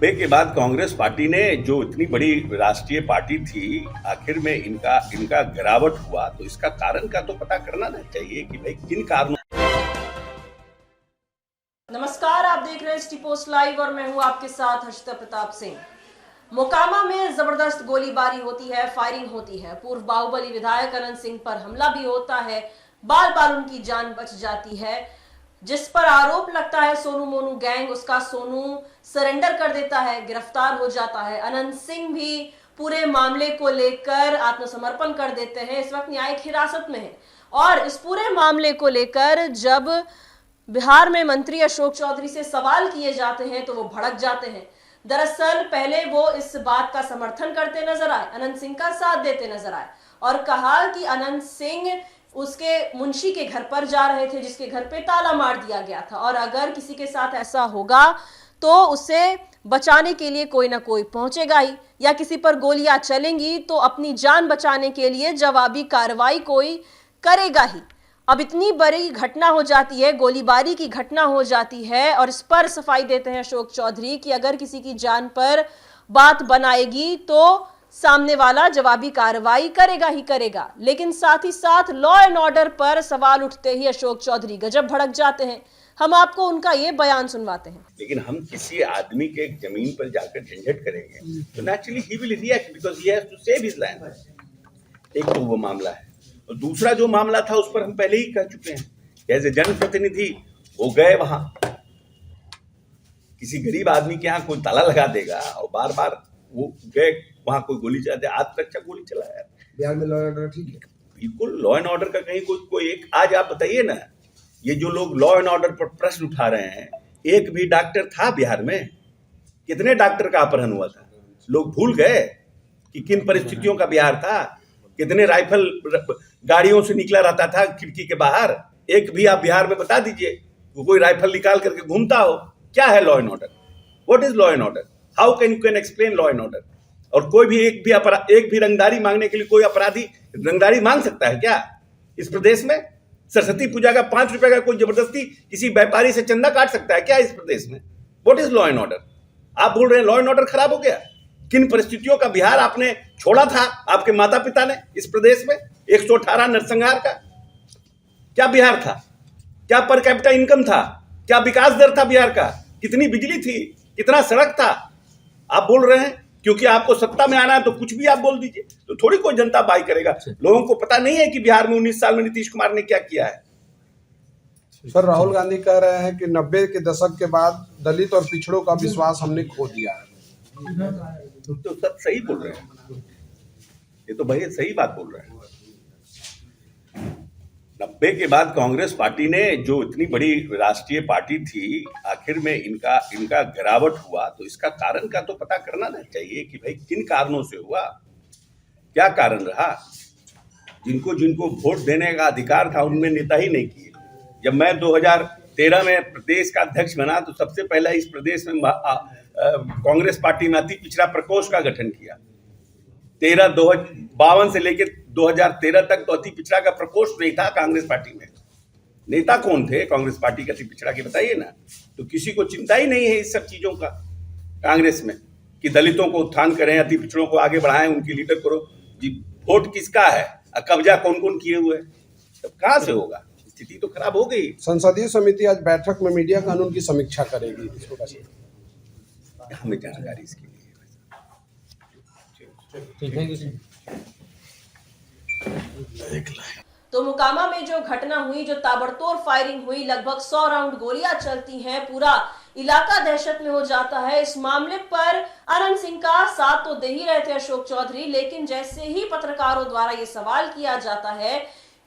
90 के बाद कांग्रेस पार्टी ने जो इतनी बड़ी राष्ट्रीय पार्टी थी, आखिर में इनका गिरावट हुआ, तो इसका कारण का तो पता करना ना चाहिए कि भाई किन कारणों। नमस्कार, आप देख रहे हैं सिटी पोस्ट लाइव और मैं हूं आपके साथ हर्षिता प्रताप सिंह। मोकामा में जबरदस्त गोलीबारी होती है, फायरिंग होती है। पूर्व बाहुबली विधायक अनंत सिंह पर हमला भी होता है, बाल बाल उनकी जान बच जाती है। जिस पर आरोप लगता है सोनू मोनू गैंग, उसका सोनू सरेंडर कर देता है, गिरफ्तार हो जाता है। अनंत सिंह भी पूरे मामले को लेकर आत्मसमर्पण कर देते हैं, इस वक्त न्यायिक हिरासत में है। और इस पूरे मामले को लेकर जब बिहार में मंत्री अशोक चौधरी से सवाल किए जाते हैं तो वो भड़क जाते हैं। दरअसल पहले वो इस बात का समर्थन करते नजर आए, अनंत सिंह का साथ देते नजर आए और कहा कि अनंत सिंह उसके मुंशी के घर पर जा रहे थे जिसके घर पे ताला मार दिया गया था, और अगर किसी के साथ ऐसा होगा तो उसे बचाने के लिए कोई ना कोई पहुंचेगा ही, या किसी पर गोलियां चलेंगी तो अपनी जान बचाने के लिए जवाबी कार्रवाई कोई करेगा ही। अब इतनी बड़ी घटना हो जाती है, गोलीबारी की घटना हो जाती है, और इस पर सफाई देते हैं अशोक चौधरी कि अगर किसी की जान पर बात बनाएगी तो सामने वाला जवाबी कार्रवाई करेगा ही करेगा। लेकिन साथ ही साथ लॉ एंड ऑर्डर पर सवाल उठते ही अशोक चौधरी गजब भड़क जाते हैं। हम आपको उनका ये बयान सुनवाते हैं। लेकिन हम किसी आदमी के जमीन पर जाकर झंझट करेंगे तो naturally he will react because he has to save his land. एक तो वो मामला है, और दूसरा जो मामला था उस पर हम पहले ही कह चुके हैं। एज ए जनप्रतिनिधि वो गए वहां, किसी गरीब आदमी के यहाँ कोई ताला लगा देगा और बार बार वो गए वहां, कोई गोली चला दे। आज तक गोली चलाया बिहार में लॉ एंड ऑर्डर ठीक है, बिल्कुल लॉ एंड ऑर्डर का कहीं कोई एक आज आप बताइए ना, ये जो लोग लॉ एंड ऑर्डर पर प्रश्न उठा रहे हैं, एक भी डॉक्टर था बिहार में? कितने डॉक्टर का अपहरण हुआ था? लोग भूल गए कि किन परिस्थितियों का बिहार था। कितने राइफल गाड़ियों से निकला रहता था खिड़की के बाहर। एक भी आप बिहार में बता दीजिए वो कोई राइफल निकाल करके घूमता हो। क्या है law and order? What is law and order? How can you can explain law and order? और कोई भी एक भी रंगदारी मांगने के लिए कोई अपराधी रंगदारी मांग सकता है क्या इस प्रदेश में? सरस्वती पूजा का 5 रुपए का कोई जबरदस्ती किसी व्यापारी से चंदा काट सकता है क्या इस प्रदेश में? What is law and order? आप बोल रहे हैं लॉ एंड ऑर्डर खराब हो गया। किन परिस्थितियों का बिहार आपने छोड़ा था, आपके माता पिता ने इस प्रदेश में? 118 नरसंहार का क्या बिहार था? क्या पर कैपिटा इनकम था? क्या विकास दर था बिहार का? कितनी बिजली थी? कितना सड़क था? आप बोल रहे हैं क्योंकि आपको सत्ता में आना है तो कुछ भी आप बोल दीजिए, तो थोड़ी कोई जनता बाई करेगा। लोगों को पता नहीं है कि बिहार में 19 साल में नीतीश कुमार ने क्या किया है। सर राहुल गांधी कह रहे हैं कि 90 के दशक के बाद दलित और पिछड़ों का विश्वास हमने खो दिया है। तो सब सही बोल रहे हैं, ये तो भैया सही बात बोल रहे हैं। 90 के बाद कांग्रेस पार्टी ने जो इतनी बड़ी राष्ट्रीय पार्टी थी, आखिर में इनका गिरावट हुआ, तो इसका कारण का तो पता करना ना चाहिए कि भाई किन कारणों से हुआ, क्या कारण रहा। जिनको वोट देने का अधिकार था उनमें नेता ही नहीं किए। जब मैं 2013 में प्रदेश का अध्यक्ष बना तो सबसे पहला इस प्रदेश में कांग्रेस पार्टी में अति पिछड़ा प्रकोष्ठ का गठन किया। 52 से लेकर 2013 तक तो अति पिछड़ा का प्रकोष्ठ नहीं था कांग्रेस पार्टी में। नेता कौन थे कांग्रेस पार्टी के अति पिछड़ा के, बताइए ना। तो किसी को चिंता ही नहीं है इस सब चीजों का कांग्रेस में कि दलितों को उत्थान करें, अति पिछड़ों को आगे बढ़ाएं, उनकी लीडर करो जी। वोट किसका है, कब्जा कौन कौन किए हुए, तब कहां से होगा? स्थिति तो खराब हो गई। संसदीय समिति आज बैठक में मीडिया कानून की समीक्षा करेगी, इसको कैसे? हमें जानकारी इसकी तो मोकामा में जो घटना हुई, जो ताबड़तोड़ फायरिंग हुई, लगभग 100 राउंड गोलियां चलती हैं, पूरा इलाका दहशत में हो जाता है। इस मामले पर अनंत सिंह का साथ तो दे ही रहे थे अशोक चौधरी, लेकिन जैसे ही पत्रकारों द्वारा ये सवाल किया जाता है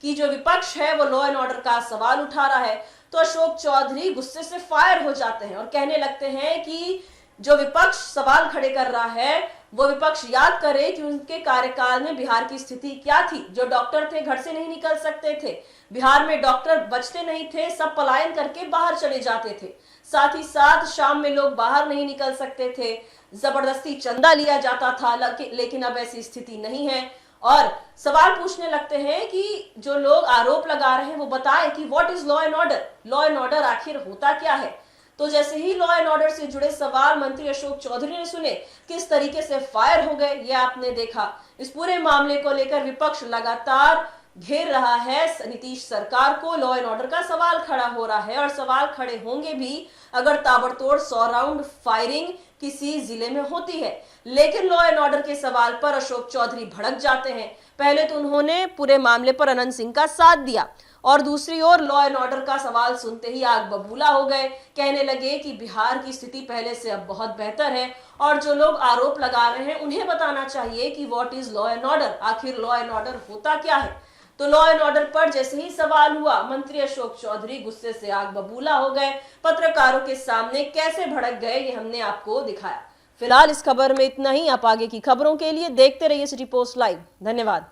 कि जो विपक्ष है वो लॉ एंड ऑर्डर का सवाल उठा रहा है, तो अशोक चौधरी गुस्से से फायर हो जाते हैं और कहने लगते हैं कि जो विपक्ष सवाल खड़े कर रहा है वो विपक्ष याद करे कि उनके कार्यकाल में बिहार की स्थिति क्या थी। जो डॉक्टर थे घर से नहीं निकल सकते थे, बिहार में डॉक्टर बचते नहीं थे, सब पलायन करके बाहर चले जाते थे। साथ ही साथ शाम में लोग बाहर नहीं निकल सकते थे, जबरदस्ती चंदा लिया जाता था, लेकिन अब ऐसी स्थिति नहीं है। और सवाल पूछने लगते हैं कि जो लोग आरोप लगा रहे हैं वो बताएं कि what is law and order, law and order आखिर होता क्या है। तो जैसे ही लॉ एंड ऑर्डर से जुड़े सवाल मंत्री अशोक चौधरी ने सुने, किस तरीके से फायर हो गए ये आपने देखा। इस पूरे मामले को लेकर विपक्ष लगातार घेर रहा है नीतीश सरकार को। लॉ एंड ऑर्डर का सवाल खड़ा हो रहा है और सवाल खड़े होंगे भी अगर ताबड़तोड़ 100 राउंड फायरिंग किसी जिले में होती है। लेकिन लॉ एंड ऑर्डर के सवाल पर अशोक चौधरी भड़क जाते हैं। पहले तो उन्होंने पूरे मामले पर अनंत सिंह का साथ दिया और दूसरी ओर लॉ एंड ऑर्डर का सवाल सुनते ही आग बबूला हो गए। कहने लगे कि बिहार की स्थिति पहले से अब बहुत बेहतर है और जो लोग आरोप लगा रहे हैं उन्हें बताना चाहिए कि what is law and order, आखिर लॉ एंड ऑर्डर होता क्या है। तो लॉ एंड ऑर्डर पर जैसे ही सवाल हुआ, मंत्री अशोक चौधरी गुस्से से आग बबूला हो गए। पत्रकारों के सामने कैसे भड़क गए ये हमने आपको दिखाया। फिलहाल इस खबर में इतना ही। आप आगे की खबरों के लिए देखते रहिए सिटी पोस्ट लाइव। धन्यवाद।